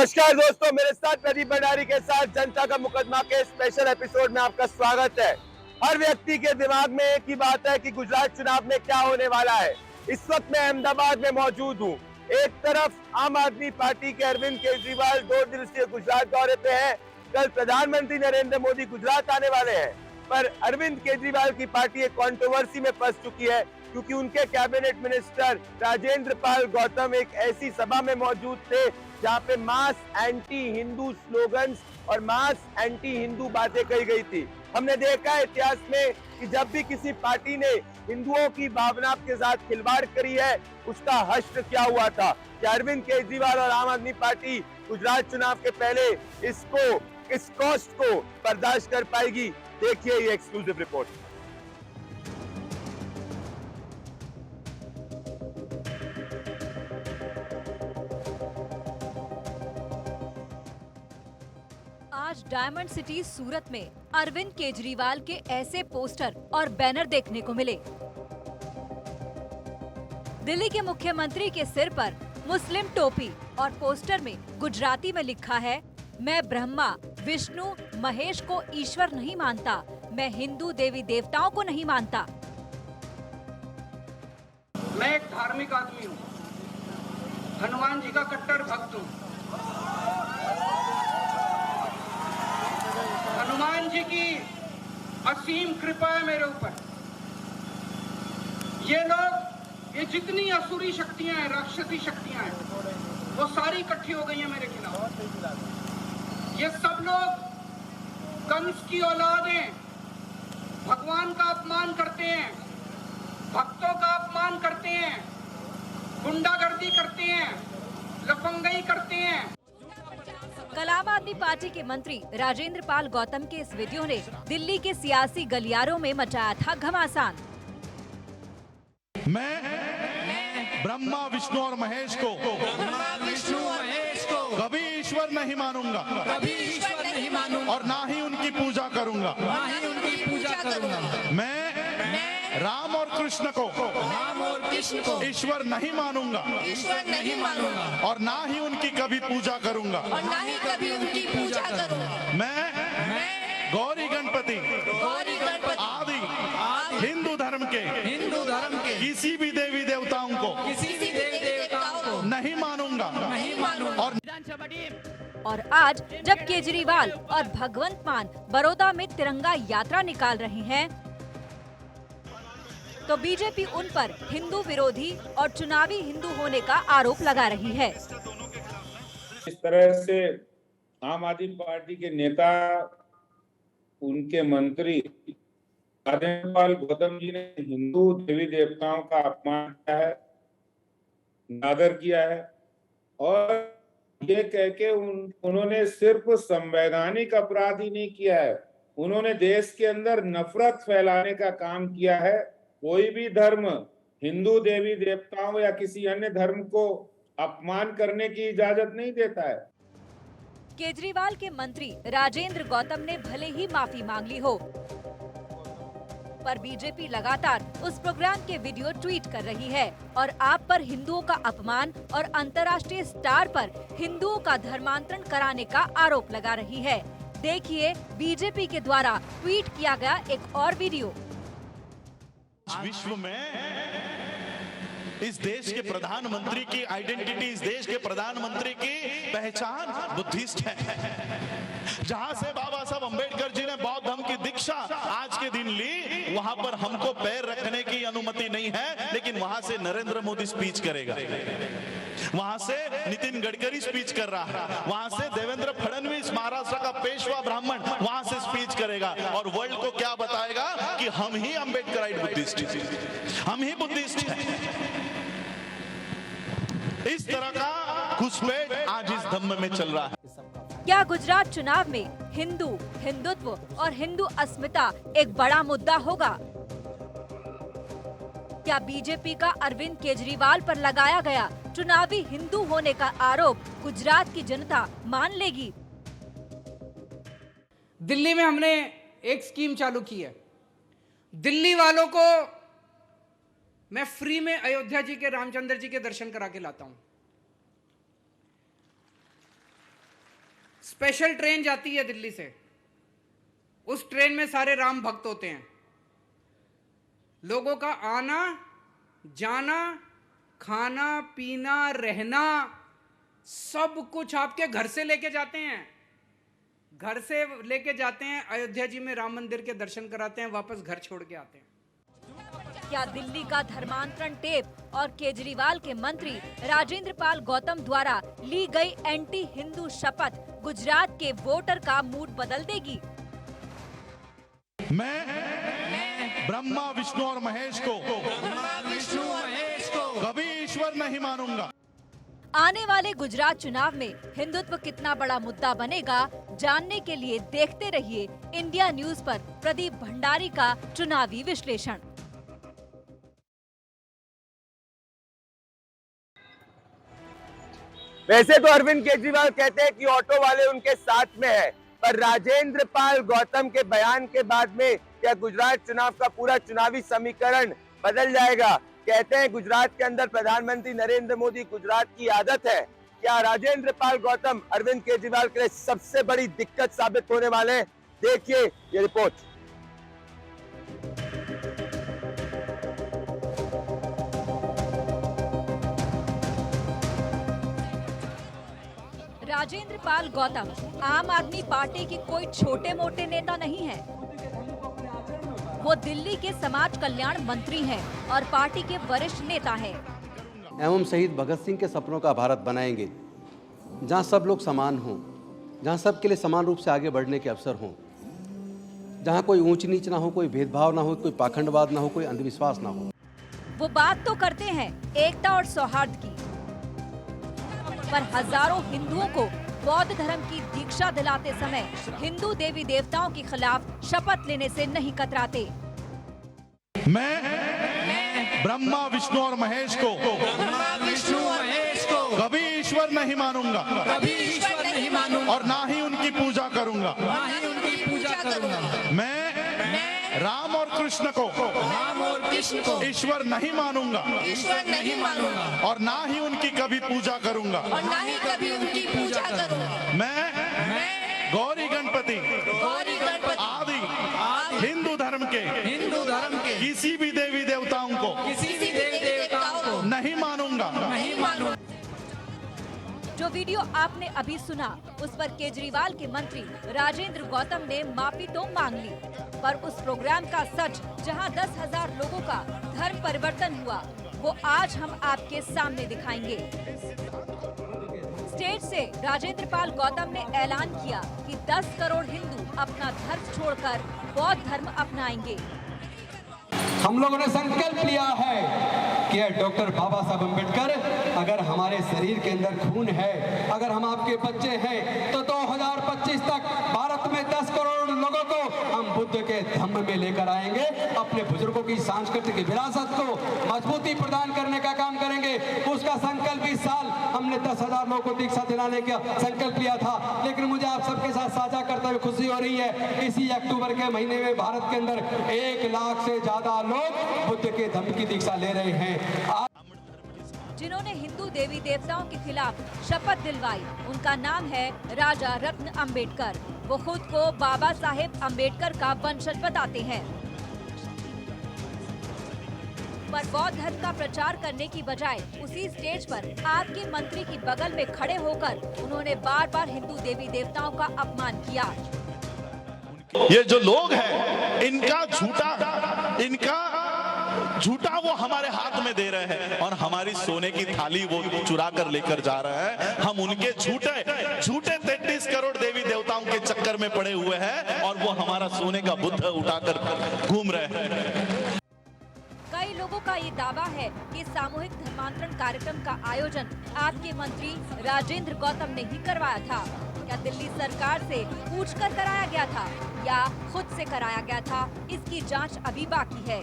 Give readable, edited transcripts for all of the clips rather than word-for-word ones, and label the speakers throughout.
Speaker 1: नमस्कार दोस्तों, मेरे साथ प्रदीप भंडारी के साथ जनता का मुकदमा के स्पेशल एपिसोड में आपका स्वागत है। हर व्यक्ति के दिमाग में एक ही बात है कि गुजरात चुनाव में क्या होने वाला है। इस वक्त मैं अहमदाबाद में मौजूद हूँ। एक तरफ आम आदमी पार्टी के अरविंद केजरीवाल 2 दिवसीय गुजरात दौरे पे हैं। कल प्रधानमंत्री नरेंद्र मोदी गुजरात आने वाले हैं, पर अरविंद केजरीवाल की पार्टी एक कंट्रोवर्सी में फंस चुकी है क्योंकि उनके कैबिनेट मिनिस्टर राजेंद्र पाल गौतम एक ऐसी सभा में मौजूद थे जहां पे मास एंटी हिंदू स्लोगन्स और मास एंटी हिंदू बातें कही गई थी। हमने देखा है इतिहास में कि जब भी किसी पार्टी ने हिंदुओं की भावना के साथ खिलवाड़ करी है, उसका हश्र क्या हुआ था। क्या अरविंद केजरीवाल और आम आदमी पार्टी गुजरात चुनाव के पहले इस कॉस्ट को बर्दाश्त कर पाएगी? देखिए ये एक्सक्लूसिव रिपोर्ट।
Speaker 2: आज डायमंड सिटी सूरत में अरविंद केजरीवाल के ऐसे पोस्टर और बैनर देखने को मिले। दिल्ली के मुख्यमंत्री के सिर पर मुस्लिम टोपी और पोस्टर में गुजराती में लिखा है, मैं ब्रह्मा विष्णु महेश को ईश्वर नहीं मानता, मैं हिंदू देवी देवताओं को नहीं मानता।
Speaker 3: मैं एक धार्मिक आदमी हूँ, हनुमान जी का कट्टर भक्त हूँ। हनुमान जी की असीम कृपा है मेरे ऊपर। ये जितनी असुरी शक्तियां हैं, राक्षसी शक्तियां हैं, वो सारी इकट्ठी हो गई हैं मेरे खिलाफ। ये सब लोग कंस की औलाद हैं, भगवान का अपमान करते हैं, भक्तों का अपमान करते हैं, गुंडागर्दी करते हैं, लफंगई करते हैं।
Speaker 2: कल आम आदमी पार्टी के मंत्री राजेंद्र पाल गौतम के इस वीडियो ने दिल्ली के सियासी गलियारों में मचाया था घमासान।
Speaker 4: मैं ब्रह्मा विष्णु और महेश को कभी ईश्वर नहीं मानूंगा, और ना ही उनकी पूजा करूंगा। मैं राम और कृष्ण को ईश्वर नहीं मानूंगा, और ना ही उनकी कभी पूजा करूंगा। मैं गौरी गणपति आदि हिंदू धर्म के किसी भी देवी देवताओं को नहीं मानूंगा।
Speaker 2: और आज जब केजरीवाल और भगवंत मान बड़ौदा में तिरंगा यात्रा निकाल रहे हैं, तो बीजेपी उन पर हिंदू विरोधी और चुनावी हिंदू होने का आरोप लगा रही है।
Speaker 5: इस तरह से आम आदमी पार्टी के नेता, उनके मंत्री राजेंद्र पाल गौतम जी ने हिंदू देवी देवताओं का अपमान किया है, नादर किया है, और ये कह के उन्होंने सिर्फ संवैधानिक अपराध ही नहीं किया है, उन्होंने देश के अंदर नफरत फैलाने का काम किया है। कोई भी धर्म हिंदू देवी देवताओं या किसी अन्य धर्म को अपमान करने की इजाजत नहीं देता है।
Speaker 2: केजरीवाल के मंत्री राजेंद्र गौतम ने भले ही माफी मांग ली हो, पर बीजेपी लगातार उस प्रोग्राम के वीडियो ट्वीट कर रही है और आप पर हिंदुओं का अपमान और अंतर्राष्ट्रीय स्टार पर हिंदुओं का धर्मांतरण कराने का आरोप लगा रही है। देखिए बीजेपी के द्वारा ट्वीट किया गया एक और वीडियो।
Speaker 4: विश्व में इस देश के प्रधानमंत्री की आइडेंटिटी, इस देश के प्रधानमंत्री की पहचान बुद्धिस्ट है। जहां से बाबा साहब अंबेडकर जी ने बौद्ध धर्म की दीक्षा आज के दिन ली, वहां पर हमको पैर रखने की अनुमति नहीं है, लेकिन वहां से नरेंद्र मोदी स्पीच करेगा, वहां से नितिन गडकरी स्पीच कर रहा है, वहां से देवेंद्र फडणवीस महाराष्ट्र का पेशवा ब्राह्मण वहां से स्पीच करेगा, और वर्ल्ड को क्या बताएगा कि हम ही अंबेडकराइट बुद्धिस्ट, हम ही बुद्धिस्ट हैं। इस तरह का घुसपैठ आज इस धम्म में चल रहा है।
Speaker 2: क्या गुजरात चुनाव में हिंदुत्व और हिंदू अस्मिता एक बड़ा मुद्दा होगा? क्या बीजेपी का अरविंद केजरीवाल पर लगाया गया चुनावी हिंदू होने का आरोप गुजरात की जनता मान लेगी?
Speaker 3: दिल्ली में हमने एक स्कीम चालू की है। दिल्ली वालों को मैं फ्री में अयोध्या जी के रामचंद्र जी के दर्शन करा के लाता हूं। स्पेशल ट्रेन जाती है दिल्ली से, उस ट्रेन में सारे राम भक्त होते हैं। लोगों का आना जाना, खाना पीना, रहना, सब कुछ आपके घर से लेके जाते हैं, घर से लेके जाते हैं। अयोध्या जी में राम मंदिर के दर्शन कराते हैं, वापस घर छोड़ के आते हैं।
Speaker 2: क्या दिल्ली का धर्मांतरण टेप और केजरीवाल के मंत्री राजेंद्र पाल गौतम द्वारा ली गई एंटी हिंदू शपथ गुजरात के वोटर का मूड बदल देगी?
Speaker 4: मैं ब्रह्मा विष्णु और महेश को कभी ईश्वर नहीं मानूंगा।
Speaker 2: आने वाले गुजरात चुनाव में हिंदुत्व कितना बड़ा मुद्दा बनेगा, जानने के लिए देखते रहिए इंडिया न्यूज पर प्रदीप भंडारी का चुनावी विश्लेषण।
Speaker 1: वैसे तो अरविंद केजरीवाल कहते हैं कि ऑटो वाले उनके साथ में है, पर राजेंद्र पाल गौतम के बयान के बाद में क्या गुजरात चुनाव का पूरा चुनावी समीकरण बदल जाएगा? कहते हैं गुजरात के अंदर प्रधानमंत्री नरेंद्र मोदी, गुजरात की आदत है। क्या राजेंद्र पाल गौतम अरविंद केजरीवाल के लिए सबसे बड़ी दिक्कत साबित होने वाले हैं? देखिए ये रिपोर्ट।
Speaker 2: राजेंद्र पाल गौतम आम आदमी पार्टी की कोई छोटे मोटे नेता नहीं है। वो दिल्ली के समाज कल्याण मंत्री हैं और पार्टी के वरिष्ठ नेता हैं।
Speaker 6: एवं शहीद भगत सिंह के सपनों का भारत बनाएंगे, जहां सब लोग समान हों, जहां सबके लिए समान रूप से आगे बढ़ने के अवसर हों, जहां कोई ऊंच नीच ना हो, कोई भेदभाव ना हो, कोई पाखंडवाद ना हो, कोई अंधविश्वास ना हो।
Speaker 2: वो बात तो करते हैं एकता और सौहार्द की, पर हजारों हिंदुओं को बौद्ध धर्म की दीक्षा दिलाते समय हिंदू देवी देवताओं के खिलाफ शपथ लेने से नहीं कतराते।
Speaker 4: मैं ब्रह्मा विष्णु और महेश को कभी ईश्वर नहीं मानूंगा, और ना ही उनकी पूजा करूंगा। मैं राम और कृष्ण को ईश्वर नहीं मानूंगा, और ना ही उनकी कभी पूजा करूंगा। मैं गौरी गणपति आदि हिंदू धर्म के किसी भी देवी देवताओं को नहीं मानूंगा।
Speaker 2: जो वीडियो आपने अभी सुना, उस पर केजरीवाल के मंत्री राजेंद्र गौतम ने माफी तो मांग ली, पर उस प्रोग्राम का सच, जहां 10,000 लोगों का धर्म परिवर्तन हुआ, वो आज हम आपके सामने दिखाएंगे। स्टेज से राजेंद्र पाल गौतम ने ऐलान किया कि 10 करोड़ हिंदू अपना धर्म छोड़कर बौद्ध धर्म अपनाएंगे।
Speaker 7: हम लोगों ने संकल्प लिया है कि डॉक्टर बाबा साहब अम्बेडकर, अगर हमारे शरीर के अंदर खून है, अगर हम आपके बच्चे हैं, तो 2025 तक भारत में 10 करोड़ लोगों को हम बुद्ध के धम्म में लेकर आएंगे। अपने बुजुर्गों की सांस्कृतिक विरासत को मजबूती प्रदान करने का काम करेंगे। उसका संकल्प इस साल हमने 10,000 लोगों को दीक्षा दिलाने का संकल्प लिया था, लेकिन मुझे आप सबके साथ साझा करते हुए खुशी हो रही है, इसी अक्टूबर के महीने में भारत के अंदर 1 लाख से ज्यादा लोग बुद्ध के धम्म की दीक्षा ले रहे हैं।
Speaker 2: जिन्होंने हिंदू देवी देवताओं के खिलाफ शपथ दिलवाई, उनका नाम है राजा रत्न अंबेडकर। वो खुद को बाबा साहेब अंबेडकर का वंशज बताते हैं, पर बौद्ध धर्म का प्रचार करने की बजाय उसी स्टेज पर आपके मंत्री की बगल में खड़े होकर उन्होंने बार बार हिंदू देवी देवताओं का अपमान किया।
Speaker 4: ये जो लोग हैं, इनका झूठा वो हमारे हाथ में दे रहे हैं, और हमारी सोने की थाली वो चुरा कर लेकर जा रहे हैं। हम उनके झूठे 33 करोड़ देवी देवताओं के चक्कर में पड़े हुए हैं, और वो हमारा सोने का बुद्ध उठाकर घूम रहे हैं।
Speaker 2: कई लोगों का ये दावा है कि सामूहिक धर्मांतरण कार्यक्रम का आयोजन आपके मंत्री राजेंद्र गौतम ने ही करवाया था। क्या दिल्ली सरकार से पूछकर कराया गया था या खुद से कराया गया था, इसकी जांच अभी बाकी है।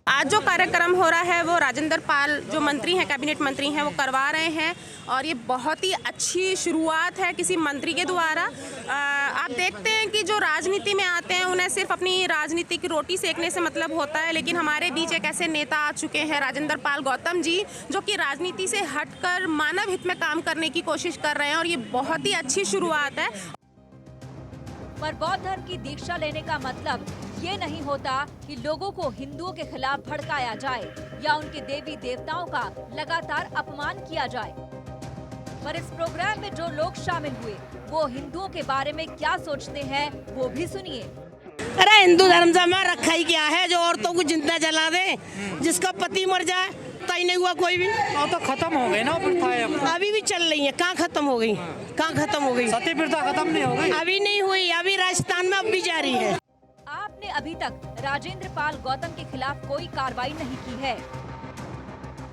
Speaker 8: आज जो कार्यक्रम हो रहा है वो राजेंद्र पाल जो मंत्री हैं, कैबिनेट मंत्री हैं, वो करवा रहे हैं, और ये बहुत ही अच्छी शुरुआत है किसी मंत्री के द्वारा। आप देखते हैं कि जो राजनीति में आते हैं उन्हें सिर्फ अपनी राजनीति की रोटी सेकने से मतलब होता है, लेकिन हमारे बीच एक ऐसे नेता आ चुके हैं राजेंद्र पाल गौतम जी, जो कि राजनीति से हटकर मानव हित में काम करने की कोशिश कर रहे हैं और ये बहुत ही अच्छी शुरुआत है।
Speaker 2: पर बौद्ध धर्म की दीक्षा लेने का मतलब ये नहीं होता कि लोगों को हिंदुओं के खिलाफ भड़काया जाए या उनके देवी देवताओं का लगातार अपमान किया जाए। पर इस प्रोग्राम में जो लोग शामिल हुए वो हिंदुओं के बारे में क्या सोचते हैं वो भी सुनिए।
Speaker 9: अरे हिंदू धर्म से हमारा रखा ही क्या है, जो औरतों को जिंदा जला दे, जिसका पति मर जाए तय नहीं हुआ कोई भी।
Speaker 10: तो खत्म हो गई ना प्रथा,
Speaker 9: अभी भी चल रही है। कहाँ खत्म हो गई, कहाँ खत्म हो गई?
Speaker 10: सती प्रथा खत्म नहीं हो गई,
Speaker 9: अभी नहीं हुई, अभी राजस्थान में अब भी जारी है।
Speaker 2: आपने अभी तक राजेंद्र पाल गौतम के खिलाफ कोई कार्रवाई नहीं की है।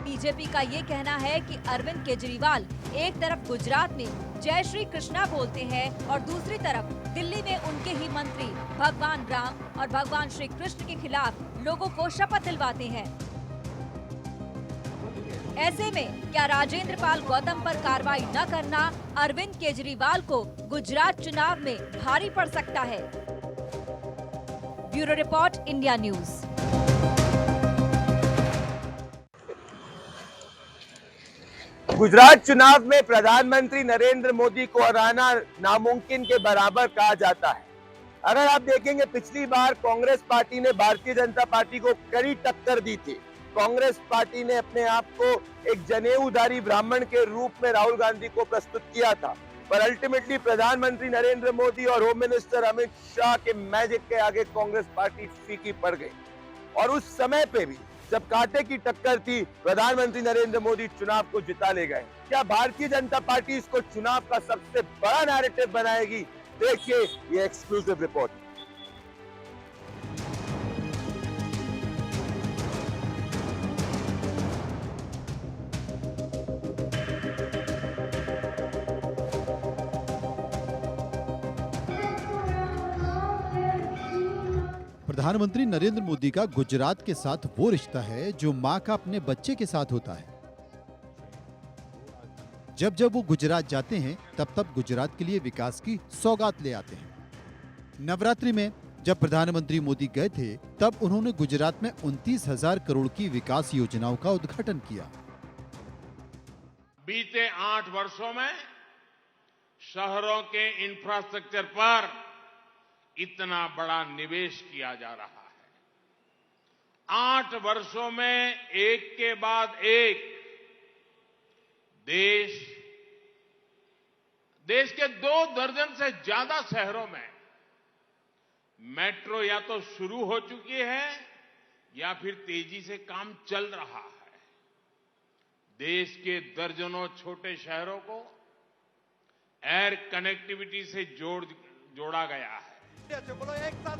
Speaker 2: बीजेपी का ये कहना है कि अरविंद केजरीवाल एक तरफ गुजरात में जय श्री कृष्णा बोलते हैं और दूसरी तरफ दिल्ली में उनके ही मंत्री भगवान राम और भगवान श्री कृष्ण के खिलाफ लोगों को शपथ दिलवाते हैं। ऐसे में क्या राजेंद्र पाल गौतम पर कार्रवाई न करना अरविंद केजरीवाल को गुजरात चुनाव में भारी पड़ सकता है? Bureau report, India news.
Speaker 1: Gujarat चुनाव में प्रधानमंत्री नरेंद्र मोदी को हराना नामुमकिन के बराबर कहा जाता है। अगर आप देखेंगे, पिछली बार कांग्रेस पार्टी ने भारतीय जनता पार्टी को कड़ी टक्कर दी थी। कांग्रेस पार्टी ने अपने आप को एक जनेऊधारी ब्राह्मण के रूप में राहुल गांधी को प्रस्तुत किया था, पर अल्टीमेटली प्रधानमंत्री नरेंद्र मोदी और होम मिनिस्टर अमित शाह के मैजिक के आगे कांग्रेस पार्टी फीकी पड़ गई। और उस समय पे भी जब कांटे की टक्कर थी, प्रधानमंत्री नरेंद्र मोदी चुनाव को जिता ले गए। क्या भारतीय जनता पार्टी इसको चुनाव का सबसे बड़ा नैरेटिव बनाएगी? देखिए ये एक्सक्लूसिव रिपोर्ट।
Speaker 11: प्रधानमंत्री नरेंद्र मोदी का गुजरात के साथ वो रिश्ता है जो मां का अपने बच्चे के साथ होता है। जब जब वो गुजरात जाते हैं तब तब गुजरात के लिए विकास की सौगात ले आते हैं। नवरात्रि में जब प्रधानमंत्री मोदी गए थे तब उन्होंने गुजरात में 29,000 करोड़ की विकास योजनाओं का उद्घाटन किया।
Speaker 12: बीते 8 वर्षों में शहरों के इंफ्रास्ट्रक्चर पर इतना बड़ा निवेश किया जा रहा है। 8 वर्षों में एक के बाद एक देश के 2 दर्जन से ज्यादा शहरों में मेट्रो या तो शुरू हो चुकी है या फिर तेजी से काम चल रहा है। देश के दर्जनों छोटे शहरों को एयर कनेक्टिविटी से जोड़ा गया है।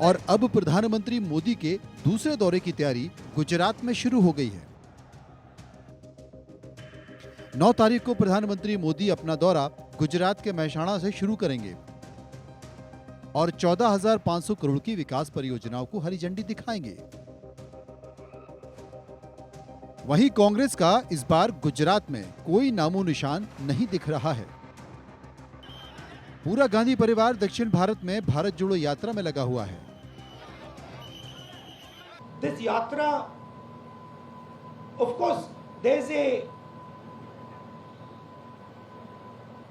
Speaker 11: और अब प्रधानमंत्री मोदी के दूसरे दौरे की तैयारी गुजरात में शुरू हो गई है। 9 तारीख को प्रधानमंत्री मोदी अपना दौरा गुजरात के मेहसाणा से शुरू करेंगे और 14,500 करोड़ की विकास परियोजनाओं को हरी झंडी दिखाएंगे। वहीं कांग्रेस का इस बार गुजरात में कोई नामो निशान नहीं दिख रहा है। पूरा गांधी परिवार दक्षिण भारत में भारत जोड़ो यात्रा में लगा हुआ है।
Speaker 13: This yatra, of course, there is a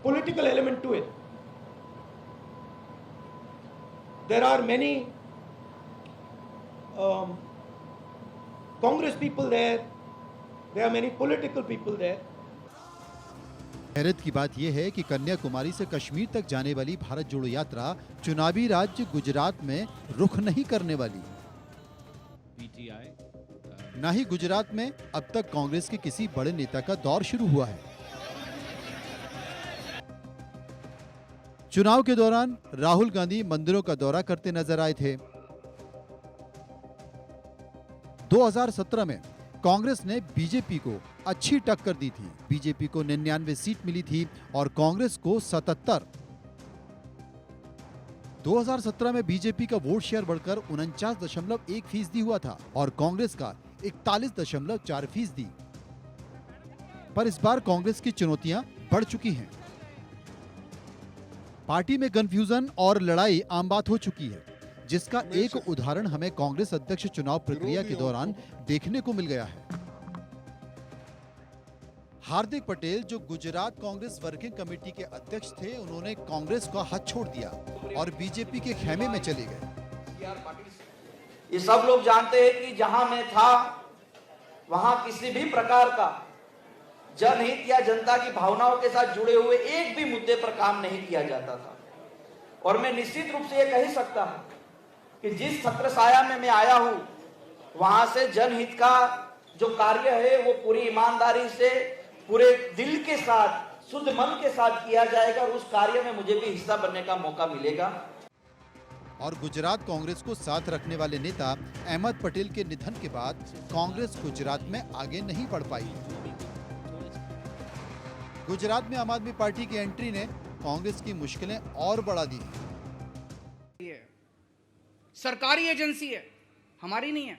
Speaker 13: political element to it. There are many Congress people there. There are many political people there.
Speaker 11: हैरत की बात यह है कि कन्याकुमारी से कश्मीर तक जाने वाली भारत जोड़ो यात्रा चुनावी राज्य गुजरात में रुख नहीं करने वाली। न ही गुजरात में अब तक कांग्रेस के किसी बड़े नेता का दौर शुरू हुआ है। चुनाव के दौरान राहुल गांधी मंदिरों का दौरा करते नजर आए थे। 2017 में कांग्रेस ने बीजेपी को अच्छी टक्कर दी थी। बीजेपी को 99 सीट मिली थी और कांग्रेस को 77। 2017 में बीजेपी का वोट शेयर बढ़कर 49.1% हुआ था और कांग्रेस का 41.4%। पर इस बार कांग्रेस की चुनौतियां बढ़ चुकी हैं। पार्टी में कंफ्यूजन और लड़ाई आम बात हो चुकी है, जिसका एक उदाहरण हमें कांग्रेस अध्यक्ष चुनाव प्रक्रिया के दौरान देखने को मिल गया है। हार्दिक पटेल, जो गुजरात कांग्रेस वर्किंग कमेटी के अध्यक्ष थे, उन्होंने कांग्रेस का हाथ छोड़ दिया और बीजेपी के खेमे में चले गए।
Speaker 14: ये सब लोग जानते हैं कि जहां मैं था वहां किसी भी प्रकार का जनहित या जनता की भावनाओं के साथ जुड़े हुए एक भी मुद्दे पर काम नहीं किया जाता था। और मैं निश्चित रूप से ये कह सकता हूं कि जिस छत्र छाया में मैं आया हूं वहां से जनहित का जो कार्य है वो पूरी ईमानदारी से, पूरे दिल के साथ, शुद्ध मन के साथ किया जाएगा और उस कार्य में मुझे भी हिस्सा बनने का मौका मिलेगा।
Speaker 11: और गुजरात कांग्रेस को साथ रखने वाले नेता अहमद पटेल के निधन के बाद कांग्रेस गुजरात में आगे नहीं बढ़ पाई। गुजरात में आम आदमी पार्टी की एंट्री ने कांग्रेस की मुश्किलें और बढ़ा दी।
Speaker 3: सरकारी एजेंसी है, हमारी नहीं है।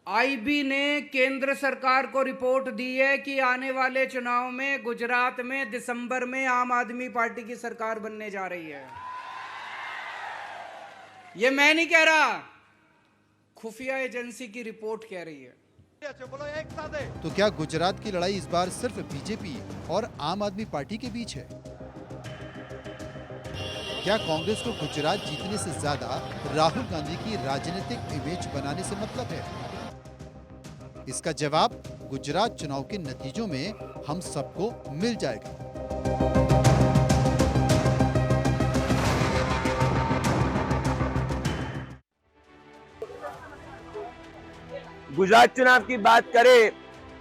Speaker 3: आईबी ने केंद्र सरकार को रिपोर्ट दी है कि आने वाले चुनाव में गुजरात में दिसंबर में आम आदमी पार्टी की सरकार बनने जा रही है। ये मैं नहीं कह रहा, खुफिया एजेंसी की रिपोर्ट कह रही है।
Speaker 11: तो क्या गुजरात की लड़ाई इस बार सिर्फ बीजेपी और आम आदमी पार्टी के बीच है? क्या कांग्रेस को गुजरात जीतने से ज्यादा राहुल गांधी की राजनीतिक इमेज बनाने से मतलब है? इसका जवाब गुजरात चुनाव के नतीजों में हम सबको मिल जाएगा।
Speaker 1: गुजरात चुनाव की बात करें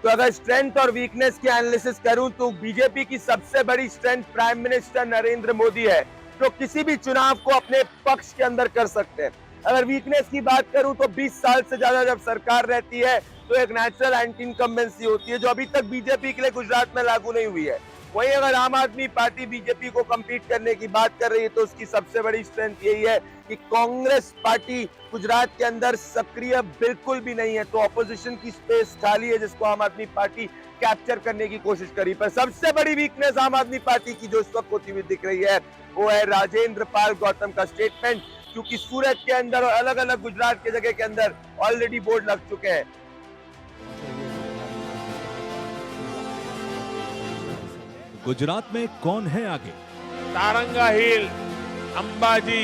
Speaker 1: तो अगर स्ट्रेंथ और वीकनेस की एनालिसिस करूं तो बीजेपी की सबसे बड़ी strength prime minister Narendra Modi है, जो किसी भी चुनाव को अपने पक्ष के अंदर कर सकते हैं। अगर वीकनेस की बात करूं तो 20 साल से ज्यादा जब सरकार रहती है तो एक नेचुरल एंटी इनकम्बेंसी होती है, जो अभी तक बीजेपी के लिए गुजरात में लागू नहीं हुई है। वहीं अगर आम आदमी पार्टी बीजेपी को कम्पीट करने की बात कर रही है तो उसकी सबसे बड़ी स्ट्रेंथ यही है कि कांग्रेस पार्टी गुजरात के अंदर सक्रिय बिल्कुल भी नहीं है, तो ऑपोजिशन की स्पेस खाली है जिसको आम आदमी पार्टी कैप्चर करने की कोशिश करी। पर सबसे बड़ी वीकनेस आम आदमी पार्टी की जो इस वक्त होती हुई दिख रही है वो है राजेंद्र पाल गौतम का स्टेटमेंट, क्योंकि सूरत के अंदर और अलग अलग गुजरात के जगह के अंदर ऑलरेडी बोर्ड लग चुके हैं।
Speaker 15: गुजरात में कौन है आगे?
Speaker 12: तारंगा हिल, अंबाजी,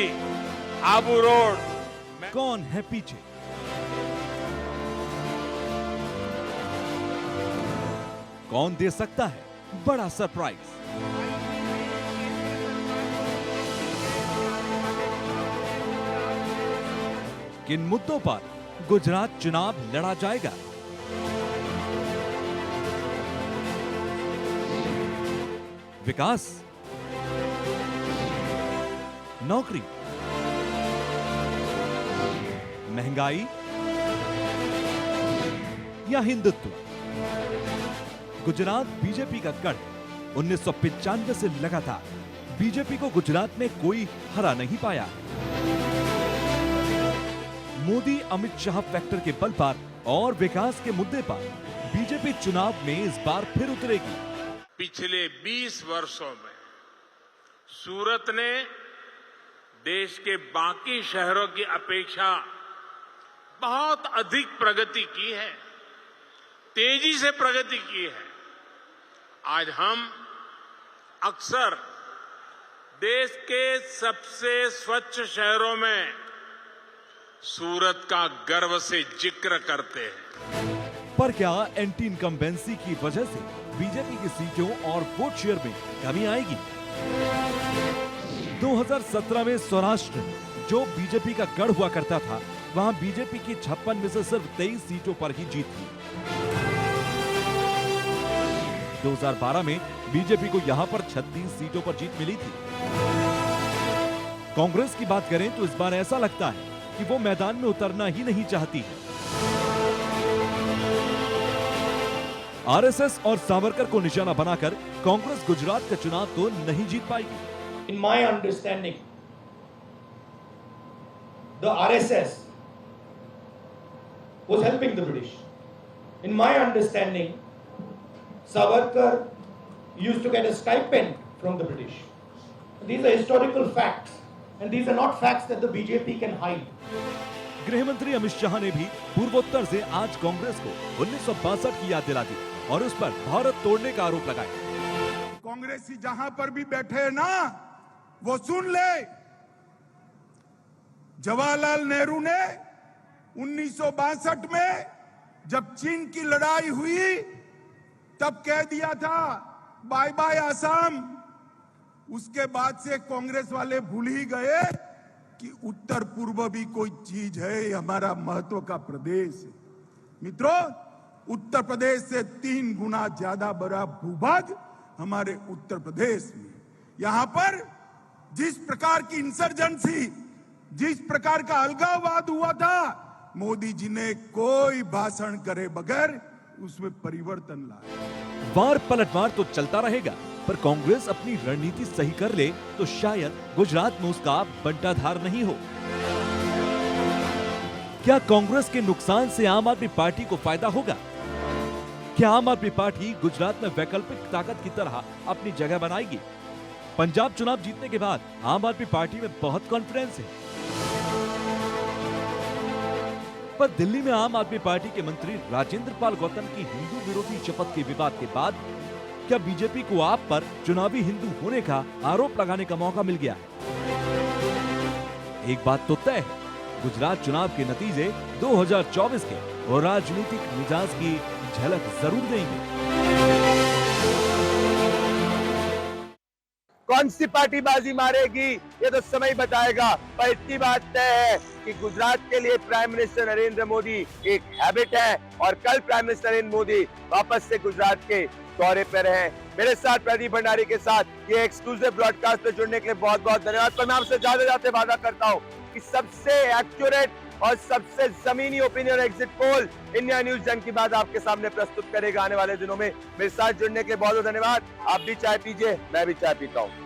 Speaker 12: आबू रोड,
Speaker 15: कौन है पीछे? कौन दे सकता है बड़ा सरप्राइज? किन मुद्दों पर गुजरात चुनाव लड़ा जाएगा? विकास, नौकरी, महंगाई या हिंदुत्व? गुजरात बीजेपी का गढ़ 1995 से लगातार बीजेपी को गुजरात में कोई हरा नहीं पाया। मोदी अमित शाह फैक्टर के बल पर और विकास के मुद्दे पर बीजेपी चुनाव में इस बार फिर उतरेगी।
Speaker 12: पिछले 20 वर्षों में सूरत ने देश के बाकी शहरों की अपेक्षा बहुत अधिक प्रगति की है, तेजी से प्रगति की है। आज हम अक्सर देश के सबसे स्वच्छ शहरों में सूरत का गर्व से जिक्र करते हैं।
Speaker 15: पर क्या एंटी इनकम्बेंसी की वजह से बीजेपी की सीटों और वोट शेयर में कमी आएगी? 2017 में सौराष्ट्र जो बीजेपी का गढ़ हुआ करता था, वहां बीजेपी की 56 में से सिर्फ 23 सीटों पर ही जीत थी। 2012 में बीजेपी को यहां पर 36 सीटों पर जीत मिली थी। कांग्रेस की बात करें तो इस बार ऐसा लगता है कि वो मैदान में उतरना ही नहीं चाहती है। आरएसएस और सावरकर को निशाना बनाकर कांग्रेस गुजरात का चुनाव तो नहीं जीत पाएगी।
Speaker 13: In my understanding, the RSS was helping the British. In my understanding, Savarkar used to get a stipend from the British. These are historical facts, and these are not facts that the BJP can hide.
Speaker 15: गृह मंत्री अमित शाह ने भी पूर्वोत्तर से आज कांग्रेस को 1962 की याद दिला दी और उस पर भारत तोड़ने का आरोप लगाया।
Speaker 16: कांग्रेसी जहां पर भी बैठे हैं ना, वो सुन ले, जवाहरलाल नेहरू ने 1962 में जब चीन की लड़ाई हुई तब कह दिया था बाय बाय आसाम। उसके बाद से कांग्रेस वाले भूल ही गए कि उत्तर पूर्व भी कोई चीज है, हमारा महत्व का प्रदेश है। मित्रों, उत्तर प्रदेश से 3 गुना ज्यादा बड़ा भूभाग हमारे उत्तर प्रदेश में। यहां पर जिस प्रकार की इंसर्जेंसी, जिस प्रकार का अलगाववाद हुआ था, मोदी जी ने कोई भाषण करे बगैर उसमें परिवर्तन लाया।
Speaker 15: वार पलटवार तो चलता रहेगा, पर कांग्रेस अपनी रणनीति सही कर ले तो शायद गुजरात में उसका बंटाधार नहीं हो। क्या कांग्रेस के नुकसान से आम आदमी पार्टी को फायदा होगा? क्या आम आदमी पार्टी गुजरात में वैकल्पिक ताकत की तरह अपनी जगह बनाएगी? पंजाब चुनाव जीतने के बाद आम आदमी पार्टी में बहुत कॉन्फिडेंस है, पर दिल्ली में आम आदमी पार्टी के मंत्री राजेंद्र पाल गौतम की हिंदू विरोधी शपथ के विवाद के बाद क्या बीजेपी को आप पर चुनावी हिंदू होने का आरोप लगाने का मौका मिल गया? एक बात तो तय है, गुजरात चुनाव के नतीजे 2024 के और राजनीतिक मिजाज की झलक जरूर देंगे।
Speaker 1: कौन सी पार्टी बाजी मारेगी ये तो समय बताएगा, पर इतनी बात तय है कि गुजरात के लिए प्राइम मिनिस्टर नरेंद्र मोदी एक हैबिट है और कल प्राइम मिनिस्टर नरेंद्र मोदी वापस से गुजरात के दौरे पर हैं। मेरे साथ प्रदीप भंडारी के साथ ये एक्सक्लूसिव ब्रॉडकास्ट पे जुड़ने के लिए बहुत बहुत धन्यवाद। पर मैं आपसे जाते जाते वादा करता हूँ कि सबसे एक्यूरेट और सबसे जमीनी opinion exit poll India news जन की बात आपके सामने प्रस्तुत करेगा आने वाले दिनों में। मेरे साथ जुड़ने के लिए बहुत बहुत धन्यवाद। आप भी चाय पीजिए, मैं भी चाय पीता हूँ।